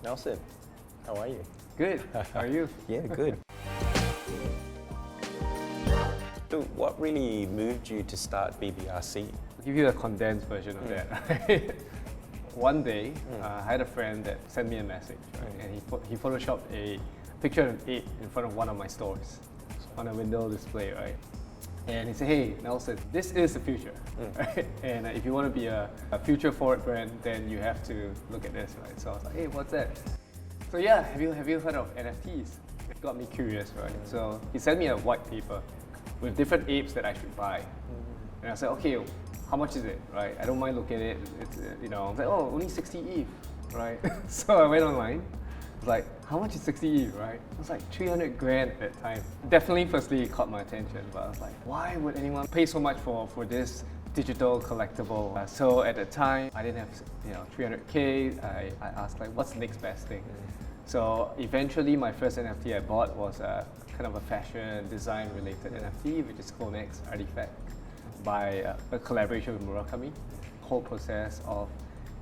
Nelson, how are you? Good. How are you? Yeah, good. So what really moved you to start BBRC? I'll give you a condensed version of that. One day, I had a friend that sent me a message, right? And he photoshopped a picture of an ape in front of one of my stores on a window display, right? And he said, hey, Nelson, this is the future, right? And if you want to be a future-forward brand, then you have to look at this, right? So I was like, hey, what's that? So yeah, have you heard of NFTs? It got me curious, right? So he sent me a white paper with different apes that I should buy. And I said, okay, how much is it, right? I don't mind looking at it. It's, I was like, oh, only 60 ETH, right? So I went online. I was like, how much is 60 ETH, right? It was like 300 grand at that time. Definitely, firstly, it caught my attention, but I was like, why would anyone pay so much for this digital collectible? So at the time, I didn't have 300K. I asked like, what's the next best thing? So eventually, my first NFT I bought was kind of a fashion design related NFT, which is Konex Artifact, by a collaboration with Murakami. The whole process of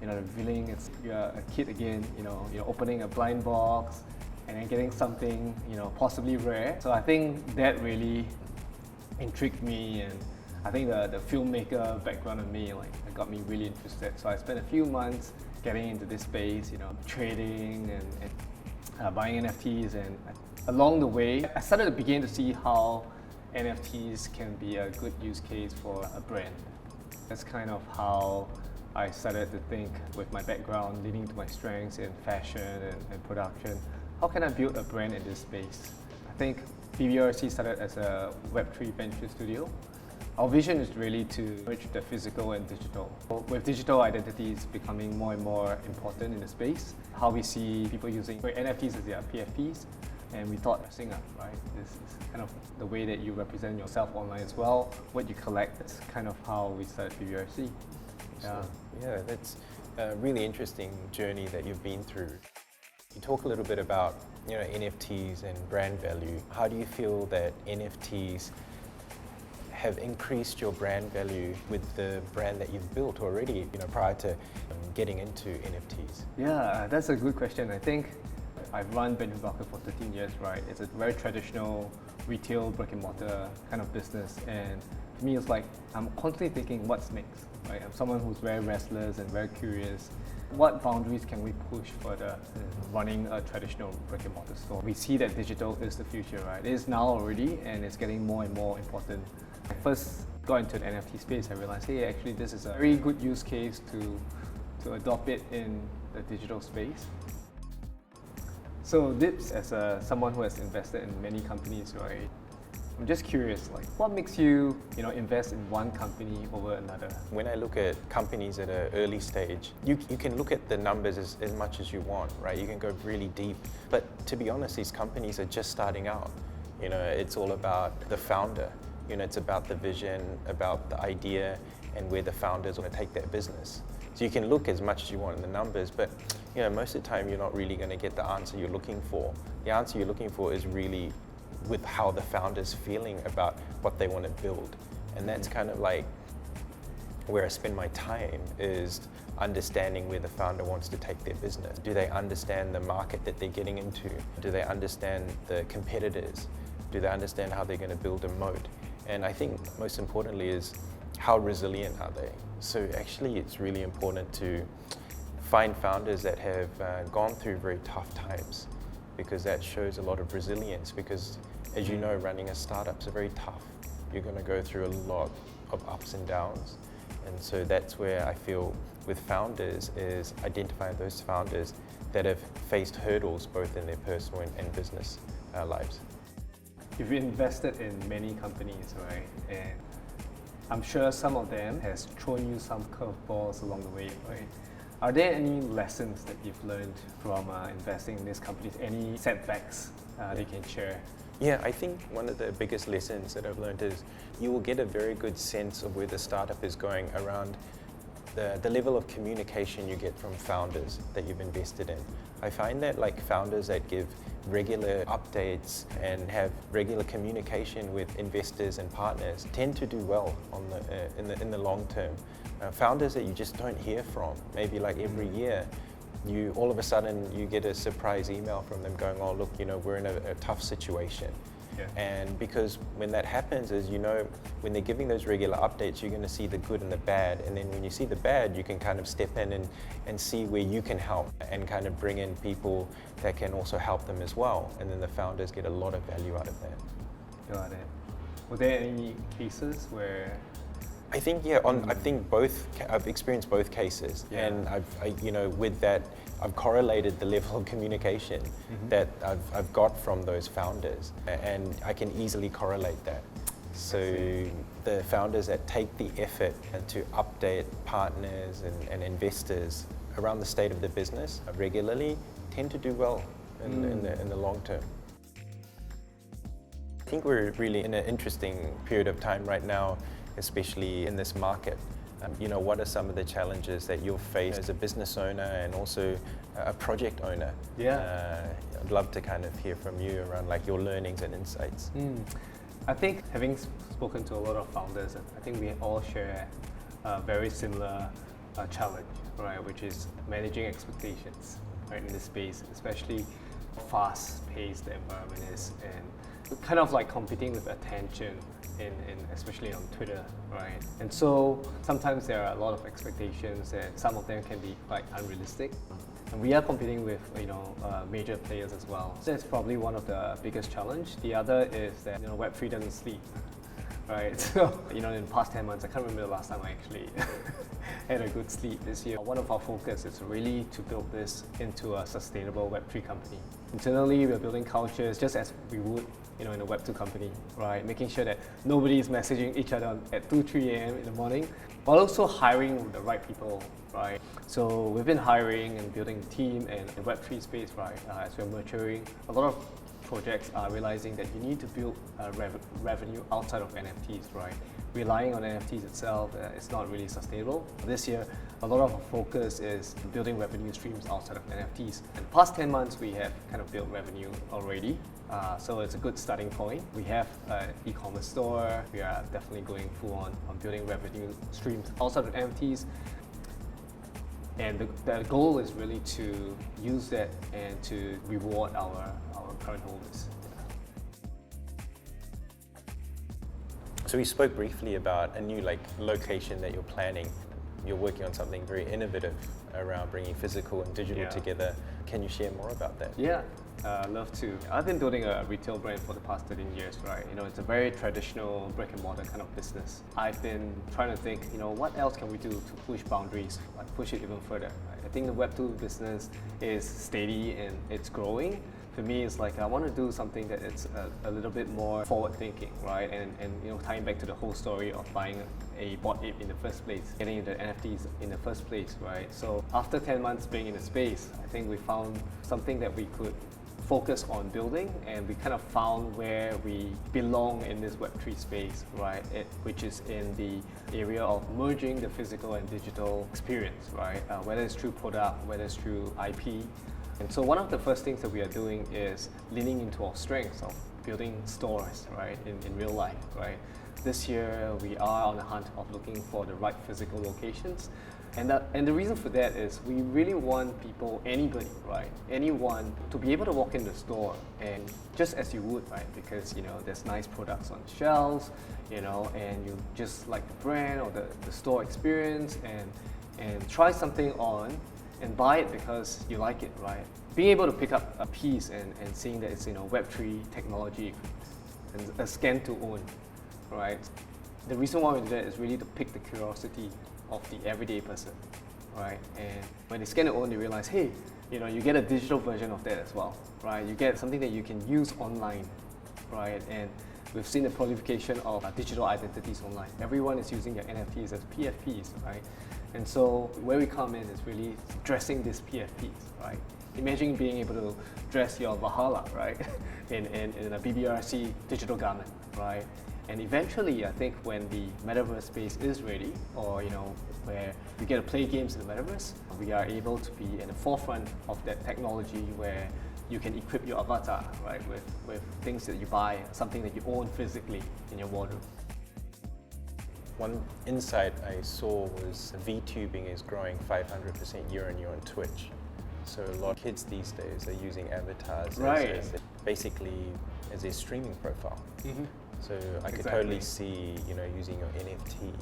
the revealing you're a kid again, you're opening a blind box and then getting something possibly rare. So I think that really intrigued me, and I think the filmmaker background in me it got me really interested. So I spent a few months getting into this space, trading and buying NFTs, and along the way I started to begin to see how NFTs can be a good use case for a brand. That's kind of how I started to think, with my background leading to my strengths in fashion and production, how can I build a brand in this space? I think BBRC started as a Web3 venture studio. Our vision is really to merge the physical and digital. With digital identities becoming more and more important in the space, how we see people using NFTs as their PFPs, and we thought dressing up, right? This is kind of the way that you represent yourself online as well, what you collect. That's kind of how we started BBRC. Yeah, that's a really interesting journey that you've been through. You talk a little bit about NFTs and brand value. How do you feel that NFTs have increased your brand value with the brand that you've built already, prior to getting into NFTs? Yeah, that's a good question. I think I've run Benjamin Barker for 13 years, right? It's a very traditional retail brick and mortar kind of business, and for me it's like I'm constantly thinking what's next, right? I'm someone who's very restless and very curious. What boundaries can we push further running a traditional brick and mortar store? We see that digital is the future, right? It is now already, and it's getting more and more important. I first got into the NFT space, I realized, hey, actually this is a very good use case to adopt it in the digital space. So Deeps, as someone who has invested in many companies, right? I'm just curious, what makes you, invest in one company over another? When I look at companies at an early stage, you can look at the numbers as much as you want, right? You can go really deep. But to be honest, these companies are just starting out. It's all about the founder. It's about the vision, about the idea, and where the founders want to take their business. So you can look as much as you want in the numbers, but most of the time you're not really going to get the answer you're looking for. The answer you're looking for is really with how the founder's feeling about what they want to build. And that's kind of like where I spend my time, is understanding where the founder wants to take their business. Do they understand the market that they're getting into? Do they understand the competitors? Do they understand how they're going to build a moat? And I think most importantly is, how resilient are they? So actually it's really important to find founders that have gone through very tough times, because that shows a lot of resilience. Because as you know, running a startup is very tough. You're going to go through a lot of ups and downs. And so that's where I feel with founders is identifying those founders that have faced hurdles both in their personal and business lives. You've invested in many companies, right? And I'm sure some of them has thrown you some curveballs along the way, right? Are there any lessons that you've learned from investing in these companies? Any setbacks that you can share? Yeah, I think one of the biggest lessons that I've learned is you will get a very good sense of where the startup is going around the level of communication you get from founders that you've invested in. I find that founders that give regular updates and have regular communication with investors and partners tend to do well in the long term. Founders that you just don't hear from, maybe every year, you all of a sudden you get a surprise email from them going, oh look, we're in a tough situation. Yeah. And because when that happens is, when they're giving those regular updates, you're going to see the good and the bad. And then when you see the bad, you can kind of step in and see where you can help and kind of bring in people that can also help them as well. And then the founders get a lot of value out of that. Got it. Were there any cases where? I think, I think I've experienced both cases. Yeah. And with that, I've correlated the level of communication that I've got from those founders, and I can easily correlate that. So the founders that take the effort and to update partners and investors around the state of the business regularly tend to do well in the long term. I think we're really in an interesting period of time right now, especially in this market. What are some of the challenges that you'll face as a business owner and also a project owner? Yeah. I'd love to kind of hear from you around like your learnings and insights. I think having spoken to a lot of founders, I think we all share a very similar challenge, right? Which is managing expectations, right, in this space, especially fast-paced the environment is, and kind of like competing with attention in especially on Twitter, right? And so sometimes there are a lot of expectations, and some of them can be quite unrealistic. And we are competing with major players as well. So that's probably one of the biggest challenge. The other is that Web3 doesn't sleep, right? So in the past 10 months, I can't remember the last time I actually had a good sleep this year. One of our focus is really to build this into a sustainable Web3 company. Internally, we're building cultures just as we would in a Web2 company, right? Making sure that nobody is messaging each other at 2, 3 a.m. in the morning, while also hiring the right people, right? So we've been hiring and building a team and the Web3 space, right? As we're maturing, a lot of projects are realizing that you need to build revenue outside of NFTs, right? Relying on NFTs itself is not really sustainable. This year, a lot of our focus is building revenue streams outside of NFTs. In the past 10 months, we have kind of built revenue already. So it's a good starting point. We have an e-commerce store. We are definitely going full on building revenue streams outside of NFTs. And the goal is really to use that and to reward our current holders. So we spoke briefly about a new location that you're planning. You're working on something very innovative around bringing physical and digital together. Can you share more about that? Yeah, love to. I've been building a retail brand for the past 13 years, right? It's a very traditional brick and mortar kind of business. I've been trying to think, what else can we do to push boundaries, like push it even further, right? I think the Web2 business is steady and it's growing. For me, it's like I want to do something that it's a little bit more forward-thinking, right? And tying back to the whole story of buying a Bored Ape in the first place, getting into NFTs in the first place, right? So after 10 months being in the space, I think we found something that we could focus on building, and we kind of found where we belong in this Web3 space, right? Which is in the area of merging the physical and digital experience, right? Whether it's through product, whether it's through IP. And so one of the first things that we are doing is leaning into our strengths of building stores, right, in real life, right? This year we are on the hunt of looking for the right physical locations. And the reason for that is we really want people, anybody, right, anyone, to be able to walk in the store and just as you would, right, because there's nice products on shelves, and you just like the brand or the store experience and try something on and buy it because you like it, right? Being able to pick up a piece and seeing that it's Web3 technology and a scan to own, right? The reason why we do that is really to pick the curiosity of the everyday person, right? And when they scan to own, they realize, hey, you get a digital version of that as well, right? You get something that you can use online, right? And we've seen the proliferation of digital identities online. Everyone is using their NFTs as PFPs, right? And so where we come in is really dressing these PFPs, right? Imagine being able to dress your Valhalla, right? in a BBRC digital garment, right? And eventually, I think when the metaverse space is ready, or where we get to play games in the metaverse, we are able to be in the forefront of that technology where you can equip your avatar, right, with things that you buy, something that you own physically in your wardrobe. One insight I saw was VTubing is growing 500% year on year on Twitch. So a lot of kids these days are using avatars Right. basically as a streaming profile. So I could Exactly. totally see, using your NFT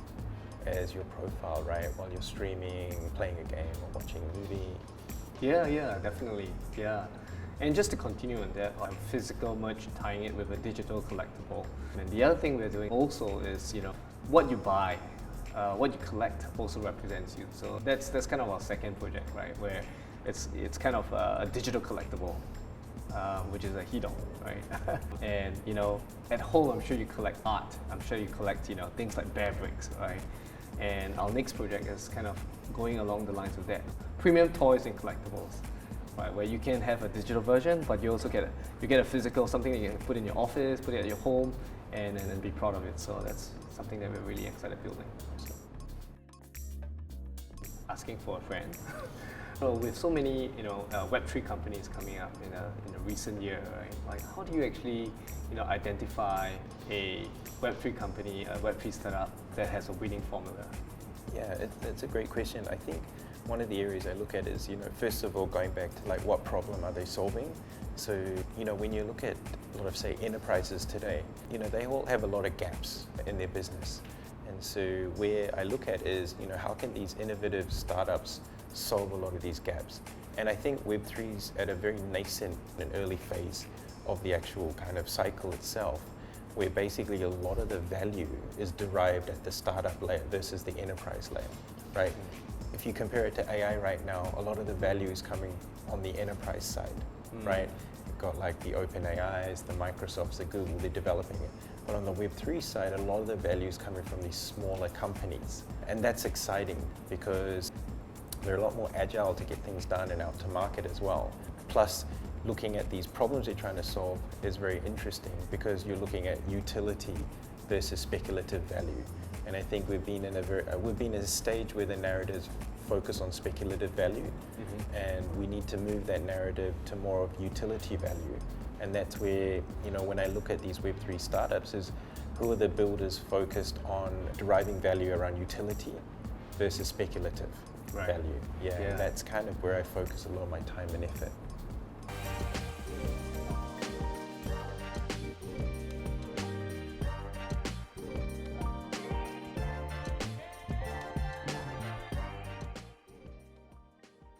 as your profile, right, while you're streaming, playing a game or watching a movie. Yeah, definitely. Yeah. And just to continue on that, like physical merch, tying it with a digital collectible. And the other thing we're doing also is, what you buy, what you collect also represents you. So that's kind of our second project, right? Where it's kind of a digital collectible, which is a phygital, right? And at home, I'm sure you collect art. I'm sure you collect things like bear bricks, right? And our next project is kind of going along the lines of that. Premium toys and collectibles, right? Where you can have a digital version, but you also get a physical, something that you can put in your office, put it at your home, and be proud of it. So that's something that we're really excited building. Asking for a friend. So with so many Web3 companies coming up in a recent year, right? Like how do you actually identify a Web3 company, a Web3 startup that has a winning formula? Yeah, it's a great question. I think one of the areas I look at is, first of all, going back to like what problem are they solving? So, when you look at a lot of, say, enterprises today, they all have a lot of gaps in their business. And so where I look at is, how can these innovative startups solve a lot of these gaps? And I think Web3 is at a very nascent and early phase of the actual kind of cycle itself, where basically a lot of the value is derived at the startup layer versus the enterprise layer, right? If you compare it to AI right now, a lot of the value is coming on the enterprise side, right? You've got like the OpenAIs, the Microsofts, the Google, they're developing it. But on the Web3 side, a lot of the value is coming from these smaller companies. And that's exciting because they're a lot more agile to get things done and out to market as well. Plus, looking at these problems they're trying to solve is very interesting because you're looking at utility versus speculative value. And I think we've been in a stage where the narratives focus on speculative value, and we need to move that narrative to more of utility value. And that's where, when I look at these Web3 startups, is who are the builders focused on deriving value around utility versus speculative value. Yeah, and that's kind of where I focus a lot of my time and effort.